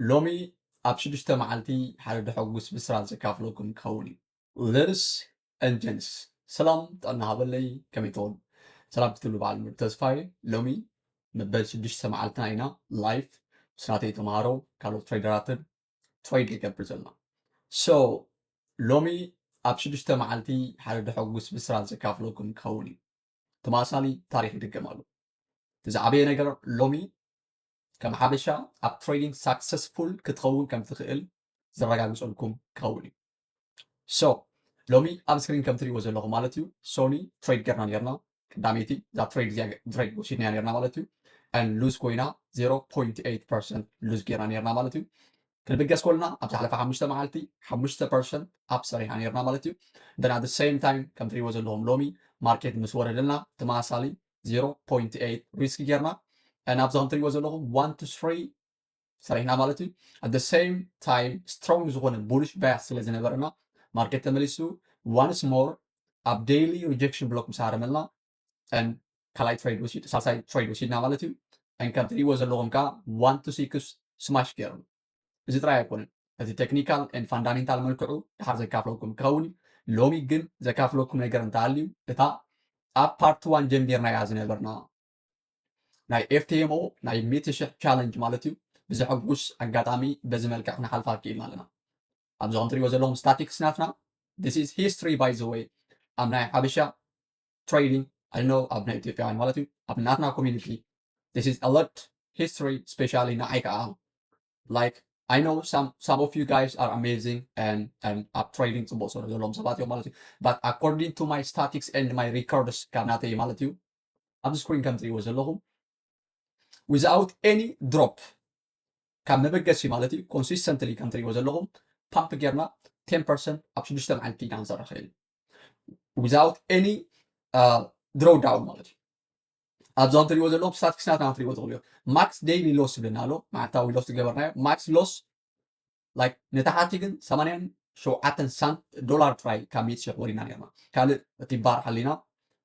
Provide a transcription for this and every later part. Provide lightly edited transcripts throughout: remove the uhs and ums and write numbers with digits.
لومي أبشدش معلتي حال حقوس بسرعة كافلوكم كوني ليرس انجنس سلام أنا هبلي كميتون سلام تقولوا بعد مرتزفاي لومي مبل شدش معلتنا هنا لايف سناتي تمارو كارو تريدراتر تريد لي كبرزلنا so لومي أبشدش معلتي حال حقوس بسرعة كافلوكم كوني تماسالي تاريخ دقمالو تزعبي نجر لومي كم حبشة أب trading successful كتخون كم تخيل زرقا مسؤولكم كوني so لومي أب سكرين كم تري وزن لغو مالتيو سوني trade جرنا نيرنا داميتي ذا trade زي trade وشيني نيرنا مالتيو and lose كوينا 0.8% lose جرنا نيرنا مالتيو كل بيجاس كلنا أب تحلف حمشة مالتي 5% أب صريحة نيرنا مالتيو then at the same time كم تري وزن لهم لومي market مسورة لنا تماسالي 0.8 risk جرنا and أبزغن تري وزن لهم 1 to 3 صريحنا مالتي at the same time strong زغون bullish bias ስለዚ ነበርና ማርኬት ተመሊሱ once more ኣብ daily rejection block مسار ملنا and ካልኣይ trade ወሲድ ሳልሳይ trade ወሲድና ማለት እዩ and ከም ትሪእዎ ዘለኹም ከዓ 1 to 6 ስማሽ ገይሩ እዚ ጥራይ ኣይኮነን እቲ ቴክኒካል and ፋንዳሜንታል መልክዑ ድሓር ዘካፍለኩም ክኸውን ሎሚ ግን ዘካፍለኩም ነገር እንተሃልዩ እታ ኣብ ፓርት 1 ጀሚርናያ ዝነበርና ናይ FTMO ናይ 100,000 ቻለንጅ ማለት እዩ بزحقوس أقدامي بزملك إحنا حلفات كيل مالنا. أبزغن تري وزلهم statics ناتنا. This is history by the way. أبناء حبشة trading. I know أبناء إثيوبيا مالتي. أبناءنا community. This is a lot history, especially نايكا. Like I know some of you guys are amazing and up trading to both of them sabatio مالتي. But according to my statics and my records كاناتي مالتي. أبز screen country وزلهم without any drop. كم نبقى مالتي consistently كم تري وزلهم pump جرنا 10% أبشر نشتغل عن تيجان صار خيل without any drawdown مالتي أبزان تري وزلهم statics سنة تري وزلهم max daily loss بنالو مع تاوي loss جبرنا max loss like نتحاتيجن 8 شو عتن سنت دولار تراي كمية شهر ورينا نيرنا كله تبار حلينا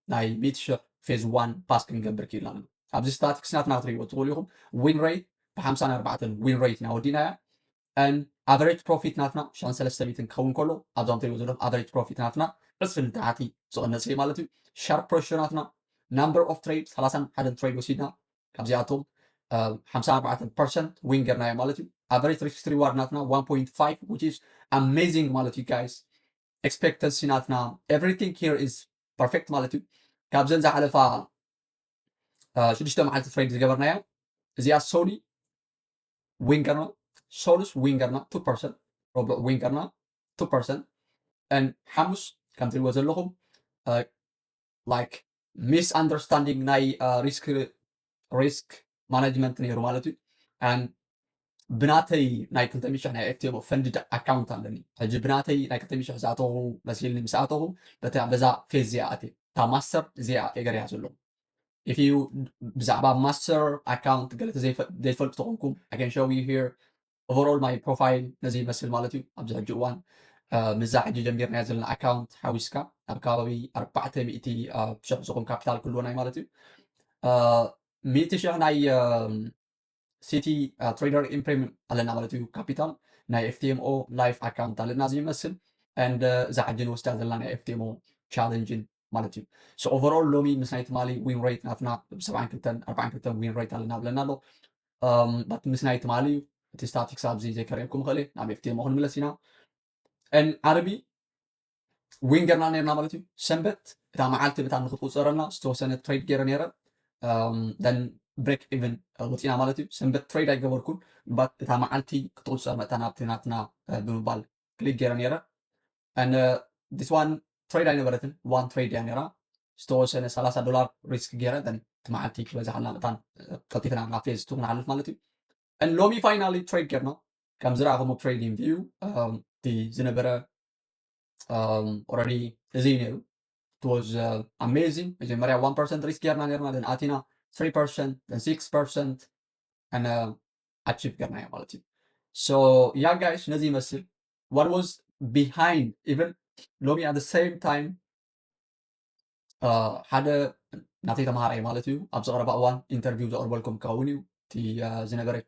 ناي 100 شهر phase 1 باس كنجبر كيلنا أبز statics سنة تري وزلهم win rate بحمسان 4 win rate ناودينا and average profit ناتنا شان سلسة بيتن كون كله أبزان تري وزلهم average profit ناتنا بس في التعاتي سؤال نسي مالتي sharp pressure ناتنا number of trades ثلاثة حدا trade وسيدنا كبزياتهم 54% win جرنا مالتي average risk reward ناتنا 1.5 which is amazing مالتي guys expectancy ناتنا everything here is perfect مالتي كابزن زحلفا شو دشتم على trade جبرنا زي سوني وينجرنا سولس وينجرنا 2% ربع وينجرنا 2% and حمص كم تري وزن لهم like misunderstanding ناي risk management نيرو مالتي and بناتي ناي كنت مش ناي FTMO funded account عندني هجي بناتي ناي كنت مش زعتهم بسيلني مساعتهم بتاع بزع في زياتي تا ماستر زيات يقدر يحصلهم if you بزعبا master account قلت زي فلت تقولكم I can show you here overall my profile نزي مثل مالتي أبزح جوان مزاح جمير نازل account حويسكا أركابي 400 شخص زقوم كابيتال كله ناي مالتي 100 شخص ناي سيتي تريدر إمبريم على مالتي كابيتال ناي FTMO لايف account على نازل مثل and زعجن وستاذ لنا FTMO challenging مالتي so overall لومي مسنايت مالي win rate نافنا 70 كتن 40 كتن win rate على نابلنا له but مسنايت مالي statics أبزي زي كريمكم خلي نعم FTMO هون ملسينا and عربي وينجرنا نيرنا مالتي سنبت بتاع معالتي بتاع نخطو صارنا ستوسنة تريد جيرا نيرا then break even وتينا مالتي سنبت تريد أي جبركون but بتاع معالتي كتو صار متنا بتناتنا بموبايل كليك جيرا نيرا and this one trade أي نبرتن one trade يعني را ستوسنة $3 risk جيرا then معالتي كل زحنا متان قطيفنا مع فيز تونا على مالتي and لومي finally trade جيرنا كم زرع هم trading view the زنبرة already زينيرو it was amazing مجمرة 1% risk جرنا نيرنا then أتينا 3% then 6% and achieve جرنا يا مالتي so yeah guys نزي مثل what was behind even لومي at the same time حدا نعطي تمهار يا مالتي أبصر بقوان interview ده أربلكم كونيو تي زنبرة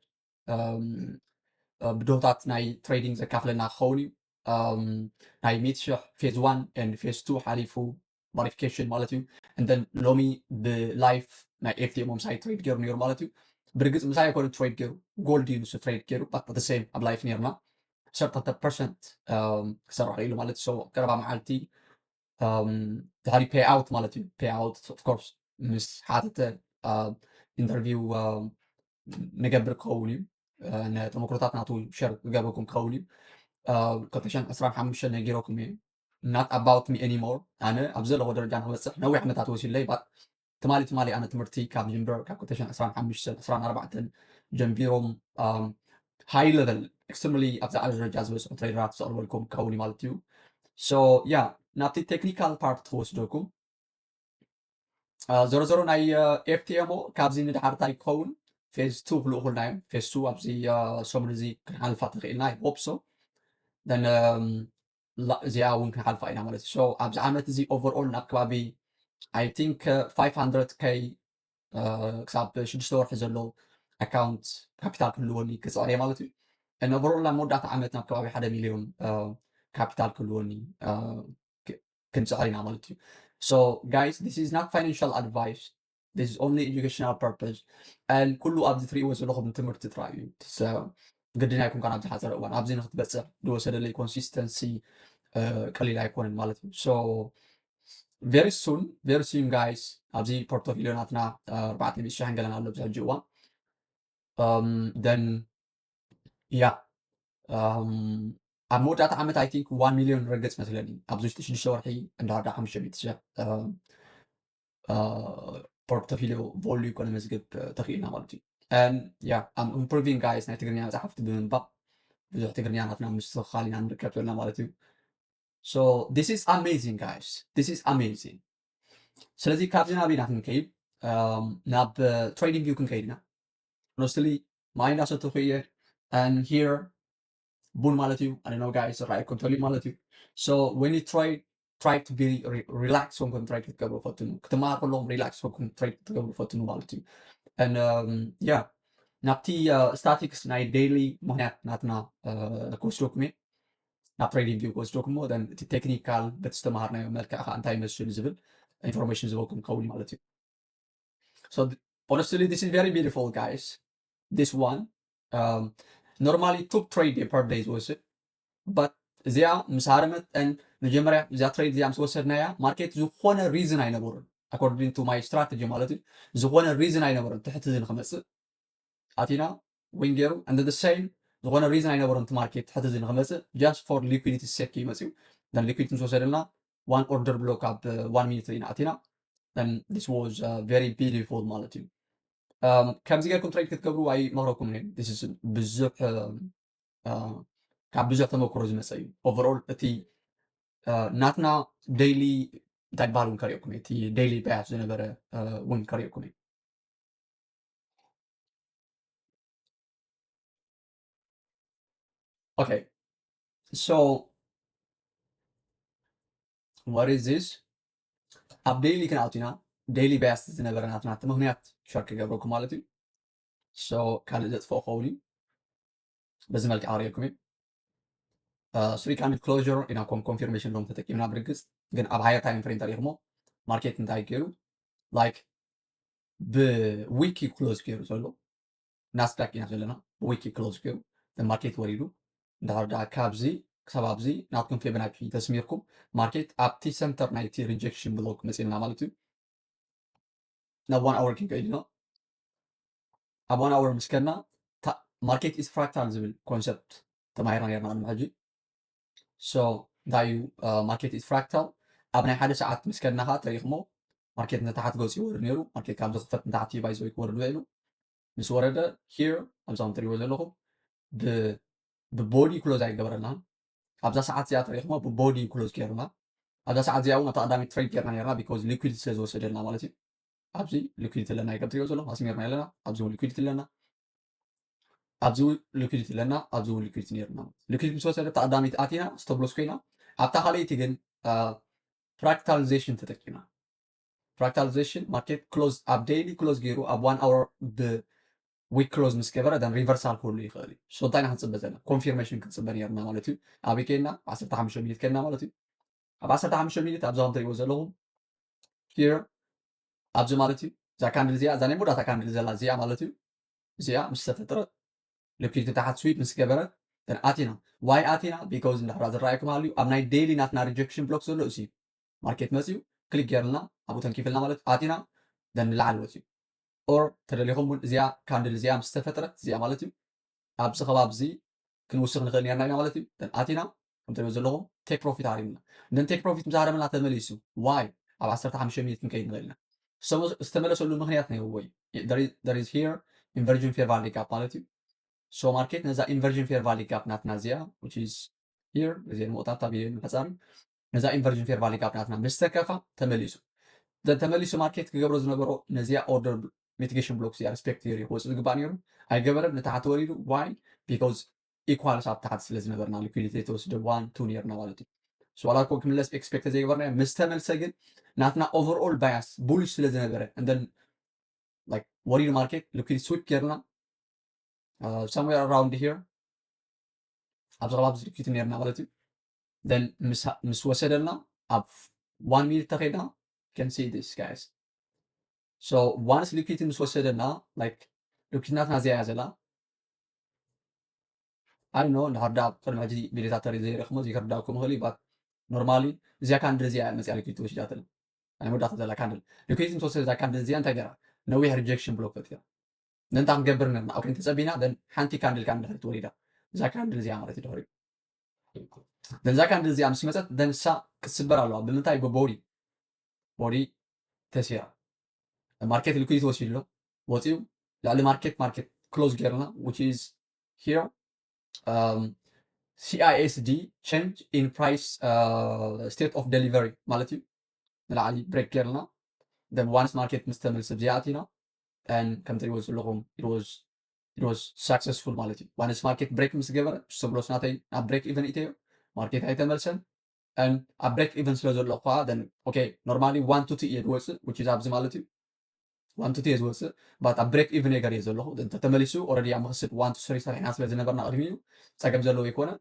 ብድሆታት ናይ ትሬዲንግ ዘካፍለና ክኸውን እዩ ናይ 100,000 ፌዝ 1 and ፌዝ 2 ሓሊፉ ሞዲፊኬሽን ማለት እዩ እንደን ሎሚ ብላይፍ ናይ FTMO ምሳይ ትሬድ ገይሩ ነይሩ ማለት እዩ ብርግፅ ምሳይ ኣይኮነ ትሬድ ገይሩ ጎልድ እዩ ንሱ ትሬድ ገይሩ ባት the same ኣብ ላይፍ ነርና 30% ክሰርሕ ኢሉ ማለት እዩ ቀረባ መዓልቲ ድሕሪ ፔይ ኣውት ማለት እዩ ፔይ ኣውት ኦፍ ኮርስ ምስ ሓተተ ኢንተርቪው ንገብር ክኸውን እዩ ተመክሮታት ናቱ ሸር ዝገበርኩም ክኸውን እዩ 2025 ነጊሮኩም እየ not about me anymore ኣነ ኣብ ዘለኹ ደረጃ ንክበፅሕ ነዊሕ ዓመታት ወሲለይ ትማሊ ኣነ ትምህርቲ ካብ ጀምበር ካብ 2015 14 ጀምቢሮም ሃይ ሌቨል ኤክስትሪምሊ ኣብ ዝዓለ ደረጃ ዝበፅሑ ትሬደራት ዘቕርበልኩም ክኸውን እዩ ማለት እዩ ሶ ያ ናብቲ ቴክኒካል ፓርት ክወስደኩም ዞሮ ዞሮ ናይ FTMO ካብዚ ንድሓር እንታይ ክኸውን ፌዝ 2 ክልእኹልና እዮም ፌዝ 2 ኣብዚ ሰሙን እዚ ክንሓልፋ ትኽእልና ይ ሆፕ ሶ ደን እዚኣ እውን ክንሓልፋ ኢና ማለት እዩ ሶ ኣብዚ ዓመት እዚ ኦቨርኦል ናብ ከባቢ I think 500k ክሳብ 6 ወርሒ ዘሎ ኣካውንት ካፒታል ክህልወኒ ክፅዕር እየ ማለት እዩ and overall ናብ መወዳእታ ዓመት ናብ ከባቢ 1 ሚልዮን ካፒታል ክህልወኒ ክንፅዕር ኢና ማለት እዩ so guys this is not financial advice this is only educational purpose and ኩሉ ኣብዚ ትሪእዎ ዘለኹም ትምህርቲ ጥራይ እዩ ግድን ኣይኩም ካን ኣብዚ ሓፀረ እዋን ኣብዚ ንክትበፅሕ ዝወሰደለይ ኮንሲስተንሲ ቀሊል ኣይኮነን ማለት እዩ so very soon guys ኣብዚ ፖርቶፊሊዮናትና 400,000 ገለና ኣሎ ብሕጂ እዋን then yeah ኣብ መወዳእታ ዓመት I think 1 ሚልዮን ረገፅ መስለኒ ኣብዚ ውሽጢ 6 ወርሒ እንዳወዳ 500,000 ፖርቶፊሊዮ ቮልዩ ኮነ መዝገብ ተኽኢልና ማለት እዩ and yeah I'm improving guys ናይ ትግርኛ መፅሓፍቲ ብምንባብ ብዙሕ ትግርኛ ናትና ምስትኽኻል ኢና ንርከብ ዘለና ማለት እዩ so this is amazing guys this is amazing ስለዚ ካብዚ ናብ ኢና ክንከይድ ናብ ትሬዲንግ ቪው ክንከይድ ኢና honestly ማይ እንዳሰተኹ እየ and here bull ማለት እዩ I don't know guys right control ማለት እዩ so when you try to be relaxed when contract ክትገብሩ ፈትኑ ክትማር ከለኹም ሪላክስ ኮንኩም ትሬድ ክትገብሩ ፈትኑ ማለት እዩ and yeah ናብቲ ስታቲክስ ናይ ዴይሊ ምክንያት ናትና ክወስደኩም እየ ናብ ትሬዲንግ ቪው ክወስደኩም ሞ እቲ ቴክኒካል በቲ ዝተምሃርናዮ መልክዕ ከዓ እንታይ ይመስል ዝብል ኢንፎርሜሽን ዝህበኩም ክኸውን ማለት እዩ so honestly this is very beautiful guys this one normally 2 trade per day ዝወስድ but እዚኣ ምስ ሃረመት መጀመርያ እዚኣ ትሬድ እዚኣ ምስ ወሰድናያ ማርኬት ዝኾነ ሪዝን ኣይነበሩን according to my strategy ማለት እዩ ዝኾነ ሪዝን ኣይነበሩን ትሕቲ እዚ ንክመፅእ ኣቲና ዊን ገይሩ and the same ዝኾነ ሪዝን ኣይነበሩን እቲ ማርኬት ትሕቲ እዚ ንክመፅእ just for liquidity sake ይመፅኡ then liquidity ምስ ወሰደልና one order block ኣብ 1 minute ኢና ኣቲና then this was very beautiful ማለት እዩ ከምዚ ጌርኩም ትሬድ ክትገብሩ ኣይመክረኩም እየ this is ብዙሕ ካብ ብዙሕ ተመክሮ ዝመፀ እዩ ኦቨርኦል እቲ ናትና ዴይሊ እንታይ ባል እውን ከሪአኩም እቲ ዴይሊ ባያት ዝነበረ እውን ከሪአኩም እየ okay so what is this ኣብ ዴይሊ ክንኣቱና ዴይሊ ባያስ ዝነበረ ናትና እቲ ምክንያት ሸር ክገብረኩም ማለት እዩ so ካልእ ዘጥፍኦ ክኸውን እዩ በዚ መልክዕ ኣሪአኩም እየ 3 candle closure ኢና confirmation ሎም ተጠቂምና ብርግፅ ግን ኣብ ሃየር ታይም ፍሬም ተሪእኹሞ ማርኬት እንታይ ገይሩ ላይክ ብዊኪ ክሎዝ ገይሩ ዘሎ ናስዳቅ ኢና ዘለና ብዊኪ ክሎዝ ገይሩ ማርኬት ወሪዱ እንዳርዳ ካብዚ ክሳብ ኣብዚ ናትኩም ፌብናኪ ተስሚርኩም ማርኬት ኣብቲ ሰንተር ናይቲ ሪጀክሽን ብሎክ መፂልና ማለት እዩ ናብ 1 hour ክንከይድ ኢና ኣብ 1 hour ምስ ከድና ማርኬት ኢዝ ፍራክታል ዝብል ኮንሰፕት ተማሂርና ነርና ቅድሚ ሕጂ so እንታይ እዩ ማርኬት ኢዝ ፍራክታል ኣብ ናይ ሓደ ሰዓት ምስ ከድና ከዓ ተሪእኹሞ ማርኬት ነታሓት ገፂ ይወርድ ነይሩ ማርኬት ካብ ዝኽፈት ንታሕቲ ባይዞ ክወርድ ውዒሉ ምስ ወረደ ሂር ኣብዛም ትሪእዎ ዘለኹም ብቦዲ ክሎዝ ኣይገበረልናን ኣብዛ ሰዓት እዚኣ ተሪእኹሞ ብቦዲ ክሎዝ ገይሩና ኣብዛ ሰዓት እዚኣ እውን ተቐዳሚ ትሬድ ገርና ነርና ቢኮዝ ሊኩዊዲቲ ስለ ዝወሰደልና ማለት እዩ ኣብዚ ሊኩዊዲቲ ኣለና ይከም ትሪእዎ ዘለኹም ኣስሚርና ኣለና ኣብዚ እውን ሊኩዊዲቲ ኣለና ኣብዚ ሊኩዊዲቲ ኣለና ኣብዚ እውን ሊኩዊዲቲ ነርና ሊኩዊዲቲ ምስ ወሰደ ተቐዳሚት ኣቲና ስቶፕ ሎስ ኮይና ኣብታ ካልአይቲ ግን ፍራክታላይዜሽን ተጠቂምና ፍራክታላይዜሽን ማርኬት ክሎዝ ኣብ ዴይሊ ክሎዝ ገይሩ ኣብ 1 hour ዊክ ክሎዝ ምስ ገበረ ደን ሪቨርሳል ክህሉ ይኽእል እዩ ሶ እንታይ ኢና ክንፅበ ዘለና ኮንፊርሜሽን ክንፅበ ነርና ማለት እዩ ኣበይ ከድና 15 ሚኒት ከድና ማለት እዩ ኣብ 15 ሚኒት ኣብዚ ከም ትሪእዎ ዘለኹም ሂር ኣብዚ ማለት እዩ እዛ ካንድል እዚኣ እዛ ናይ ሙዳታ ካንድል ዘላ እዚኣ ማለት እዩ እዚኣ ምስ ተፈጥረት ልክሊቲ ታሓት ስዊፕ ምስ ገበረት ደን ኣቲና ዋይ ኣቲና ቢካዝ እንዳሕራ ዝረኣየኩም ሃልዩ ኣብ ናይ ዴይሊ ናትና ሪጀክሽን ብሎክ ዘሎ እሱ ማርኬት መፅኡ ክሊክ ገርልና ኣብኡ ተንኪፍልና ማለት ኣቲና ደን ንላዕሊ ወፅዩ ኦር ተደሊኹም እውን እዚኣ ካንድል እዚኣ ምስ ተፈጥረት እዚኣ ማለት እዩ ኣብዚ ከባቢ እዚ ክንውስኽ ንኽእል ነርና ኢና ማለት እዩ ደን ኣቲና ከም ትሪእዎ ዘለኹም ቴክ ፕሮፊት ሃሪምና ደን ቴክ ፕሮፊት ምስ ሃረምና ተመሊሱ ዋይ ኣብ 15 ሚኒት ክንከይድ ንኽእል ኢና ዝተመለሰሉ ምክንያት ነው ወይ there is here inversion fair value gap ማለት እዩ ሶ ማርኬት ነዛ inversion fair value gap ናትና እዚኣ which is here እዚኣ መውጣት ታቢየ ንሓፃሪ ነዛ inversion fair value gap ናትና ምስ ተከፋ ተመሊሱ ተመሊሱ ማርኬት ክገብሮ ዝነበሮ ነዚኣ ኦርደር ሚቲጌሽን ብሎክ እዚኣ ሪስፔክት ገይሩ ክወፅእ ዝግባእ ነይሩ ኣይገበረን ንታሕቲ ወሪዱ ዋይ ቢካዝ ኢኳልስ ኣብ ታሕቲ ስለ ዝነበርና ሊኩዊዲቲ ተወስደ 1 2 ነርና ማለት እዩ ሶ ዋላ እኮ ክምለስ ኤክስፔክት ዘይገበርና ምስ ተመልሰ ግን ናትና ኦቨርኦል ባያስ ቡሊሽ ስለ ዝነበረ እንደን ላይክ ወሪድ ማርኬት ሊኩዊድ ስዊፕ ገርና somewhere around here ኣብዚ ከባቢ ሊኩዊድ ነርና ማለት እዩ then ምስ ወሰደልና ኣብ 1 ሚኒት ተኸይድና can see this guys so once liquidity ምስ ወሰደና like liquidity ናትና እዚኣ እያ ዘላ I don't know እንዳሕርዳ ቅድሚ ሕጂ ቪድዮታት ዘይረኽሞ እዚ ክርዳእኩም ይኽእል እዩ ባት ኖርማሊ እዚኣ ካንድል እዚኣ መፅያ ሊኩዊዲቲ ወሲዳትለ ናይ መወዳእታ ዘላ ካንድል ሊኩዊዲቲ ምስ ወሰደ እዛ ካንድል እዚኣ እንታይ ገይራ ነዊሕ ሪጀክሽን ብሎክ ፈጢራ ነንታ ክንገብር ነርና ኣብ ክንዲ ተፀቢና ደን ሓንቲ ካንድል ካብ ድሕሪት ወሪዳ እዛ ካንድል እዚኣ ማለት እዩ ድሕሪኡ ደን እዛ ካንድል እዚኣ ምስ መፀት ደን እሳ ክትስበር ኣለዋ ብምንታይ ቦዲ ተሲራ ማርኬት ሊኩዊዲቲ ወሲድሎ ወፂኡ ላዕሊ ማርኬት ክሎዝ ገርና which is here CISD change in price state of delivery ማለት እዩ ንላዕሊ ብሬክ ገርና then once ማርኬት ምስ ተመልሰ ብዚኣ ኣቲና and ከም ትሪእዎ ዘለኹም it was successful ማለት እዩ once ማርኬት ብሬክ ምስ ገበረ ሰብሎስ ናተይ ናብ ብሬክ ኢቨን ኢተዮ ማርኬት ኣይተመልሰን and ኣብ ብሬክ ኢቨን ስለ ዘሎ ኳ then okay normally 1 to 2 እየ ዝወፅእ which is ኣብዚ ማለት እዩ 1 to 2 እየ ዝወፅእ ባት ኣብ ብሬክ ኢቨን የገር እየ ዘለኹ ተመሊሱ ኦልሬዲ ኣብ ምክስድ 1 to 3 ሰሪሕና ስለ ዝነበርና ቅድሚ እዩ ፀገም ዘለዎ ይኮነ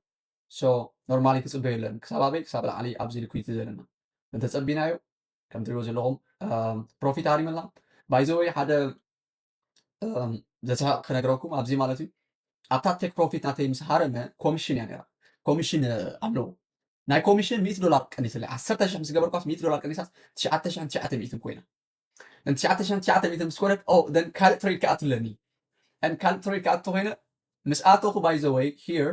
ሶ ኖርማሊ ክፅበዩ የለን ክሳብ ኣበይ ክሳብ ላዕሊ ኣብዚ ሊኩዊዲቲ ዘለና እንተፀቢናዮ ከም ትሪእዎ ዘለኹም ፕሮፊት ሃሪምና ባይ ዘ ወይ ሓደ ዘስሕቕ ክነግረኩም ኣብዚ ማለት እዩ ኣብታ ቴክ ፕሮፊት ናተይ ምስ ሃረመ ኮሚሽን እያ ነራ ኮሚሽን ኣለዎ ናይ ኮሚሽን $100 ቀኒስለ 10,000 ምስ ገበርኳስ $100 ቀኒሳስ 9,900 ኮይና ان 9,900 ምስ ኮነት then ካልእ ትሬድ ክኣትለኒ and ካልእ ትሬድ ክኣቶ ኮይነ ምስ ኣተኹ ባይ ዘ ወይ ሂር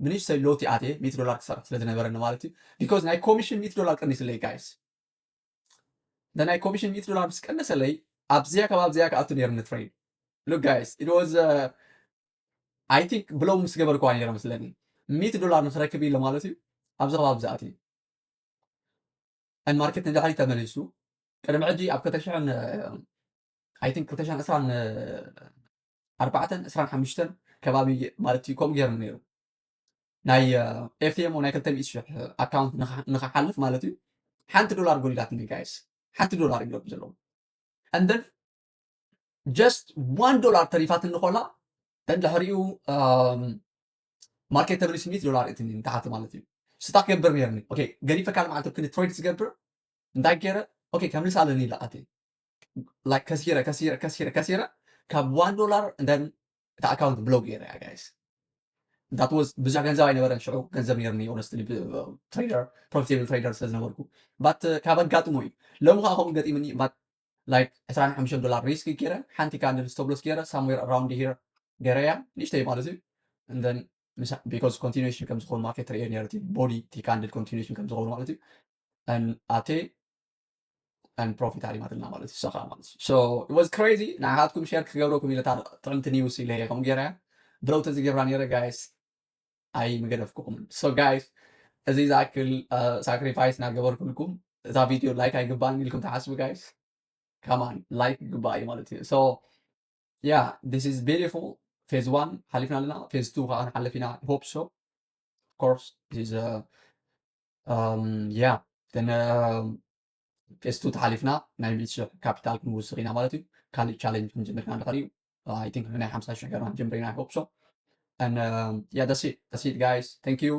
ብንእሽተይ ሎቲ ኣትየ $100 ክሰርሕ ስለ ዝነበረኒ ማለት እዩ ቢካዝ ናይ ኮሚሽን $100 ቀኒስለይ ጋይስ ናይ ኮሚሽን $100 ምስ ቀነሰለይ ኣብዚያ ከባቢ እዚኣ ክኣቱ ነርኒ ትሬድ look guys it was I think ብለው ምስ ገበርኳ ነይረ መስለኒ $100 ንክረክብ ኢለ ማለት እዩ ኣብዚ ከባቢ ዝኣትዩ and ማርኬት ንድሕሪ ተመሊሱ ቅድሚ ሕጂ ኣብ 2024 ከባቢ ማለት እዩ ከምኡ ገይሩ ነይሩ ናይ FTMO ናይ 200,000 ኣካውንት ንክሓልፍ ማለት እዩ $1 ጎሊዳትኒ ጋይስ $1 ይግለብ ዘለዎም and then just $1 ተሪፋትኒ ኮላ ድሕሪኡ ማርኬት ተመሊሱ $100 እትኒ ታሕቲ ማለት እዩ ስታ ክገብር ነርኒ ኦኬ ገሪፈ ካል ማለት ክንዲ ትሬድ ዝገብር እንታይ ገይረ ኦኬ ከምልስ ኣለኒ ኢላ ኣትየ like ከሲረ ካብ $1 and then እታ ኣካውንት ብሎክ ገይረ ያ ጋይስ that was ብዙሕ ገንዘብ ኣይነበረን ሽዑ ገንዘብ ነርኒ honestly trader profitable trader ስለ ዝነበርኩ ባት ካብ ኣጋጥሞ እዩ ሎሚ ከዓ ከምኡ ገጢምኒ ባት like $25 ሪስክ ገይረ ሓንቲ ካንድል ስቶፕሎስ ገይረ somewhere around here ገይረያ ንእሽተይ ማለት እዩ and then because continuation ከም ዝኮኑ ማርኬት ሪኤ ነርቲ ቦዲ ቲ ካንድል continuation ከም ዝኮኑ ማለት እዩ and ኣቴ and profit ሃሪማትና ማለት እዩ ሰኻ ማለት እዩ so it was crazy ንዓኻትኩም ሼር ክገብረኩም ኢለ ጥዕምቲ ኒውስ ኢለ ከምኡ ገይረያ ብለው ተዝገብራ ነይረ ጋይስ ኣይ ምገደፍኩኹም so guys እዚ ዝኣክል ሳክሪፋይስ ናገበርኩልኩም እዛ ቪድዮ ላይክ ኣይግባእን ኢልኩም ተሓስቡ ጋይስ come on ላይክ ግባእ እዩ ማለት እዩ so yeah this is beautiful phase 1 ሓሊፍና ኣለና phase 2 ከዓ ንሓልፍ ኢና hope so of course this is yeah then phase 2 ተሓሊፍና ናይ 100,000 ካፒታል ክንውስኽ ኢና ማለት እዩ ካልእ ቻሌንጅ ክንጅምር ኢና ንኽእል እዩ I think من 50 ገና ጀምሬና I hope so and yeah that's it guys thank you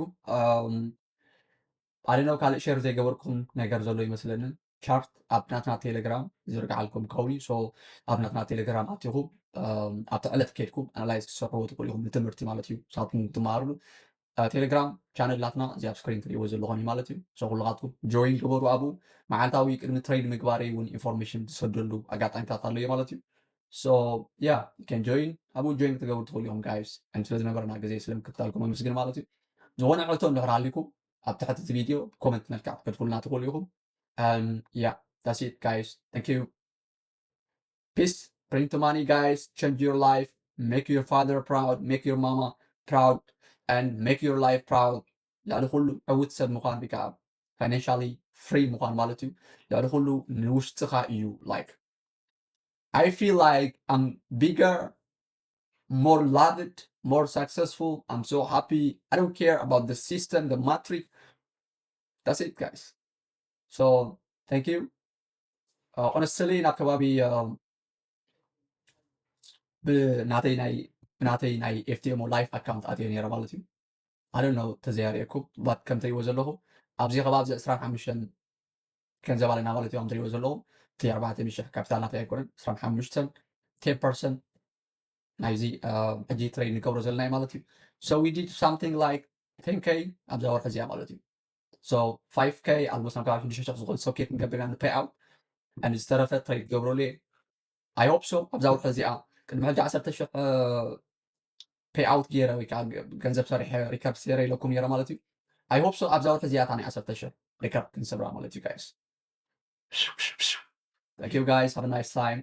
ኣነ ካልእ ሼር ዘይገበርኩም ነገር ዘሎ ይመስለኒ ቻርት ኣብ ናትና ቴሌግራም ዝርግዓልኩም ከውኒ ሶ ኣብ ናትና ቴሌግራም ኣትኹም ኣብቲ ዕለት ከድኩም ኣናላይዝ ክሰርሕዎ ትኽእሉ ኢኹም ንትምህርቲ ማለት እዩ ንሳትኩም ትመሃርሉ ቴሌግራም ቻነል ናትና እዚ ኣብ ስክሪን ትሪእዎ ዘለኹም እዩ ማለት እዩ ሶ ኩልኻትኩም ጆይን ግበሩ ኣብኡ መዓልታዊ ቅድሚ ትሬድ ምግባረይ እውን ኢንፎርሜሽን ዝሰደሉ ኣጋጣሚታት ኣሎ እዩ ማለት እዩ ሶ ያ ከን ጆይን ኣብኡ ጆይን ክትገብሩ ትኽእሉ ኢኹም ጋይስ ስለዝነበረና ግዜ ስለምክትታልኩም ኣመስግን ማለት እዩ ዝኾነ ዕቶ እንድሕር ሃሊኩም ኣብ ትሕቲ እቲ ቪድዮ ኮመንት መልክዕ ክትከትፉልና ትኽእሉ ኢኹም ያ that's it guys thank you peace bring to money guys change your life make your father proud make your mama proud and make your life proud ልዕሊ ኩሉ ዕውት ሰብ ምዃን ወይ ከዓ financially free ምዃን ማለት እዩ ልዕሊ ኩሉ ንውሽጥኻ እዩ like I feel like I'm bigger more loved more successful I'm so happy I don't care about the system the matrix that's it guys so thank you honestly ናብ ከባቢ ብናተይ ናይ FTMO live account ኣትየ ነይረ ማለት እዩ I don't know ተዘያርየኩም ባት ከም ትሪእዎ ዘለኹም ኣብዚ ከባቢ 25 ገንዘብ ኣለና ማለት እዩ ከም ትሪእዎ ዘለኹም እቲ 4,000 ካፒታል ናተይ ኣይኮነን 25 10% ናይዚ ሕጂ ትሬድ ንገብሮ ዘለና ማለት እዩ so we did something like 10k ኣብዛ ወርሒ እዚኣ ማለት እዩ so 5k almost ናብ 6,000 ዝኽእል ሶኬት ንገብር ኢና pay out and ዝተረፈ ትሬድ ገብረሉ እየ I hope so ኣብዛ ወርሒ እዚኣ ቅድሚ ሕጂ 10,000 pay out ገይረ ወይ ከዓ ገንዘብ ሰሪሐ ሪከርድ ሰሪሐ ኢለኩም ነይረ ማለት እዩ I hope so ኣብዛ ወርሒ እዚኣ ታናይ 10,000 ሪከርድ ክንሰብራ ማለት እዩ guys thank you guys have a nice time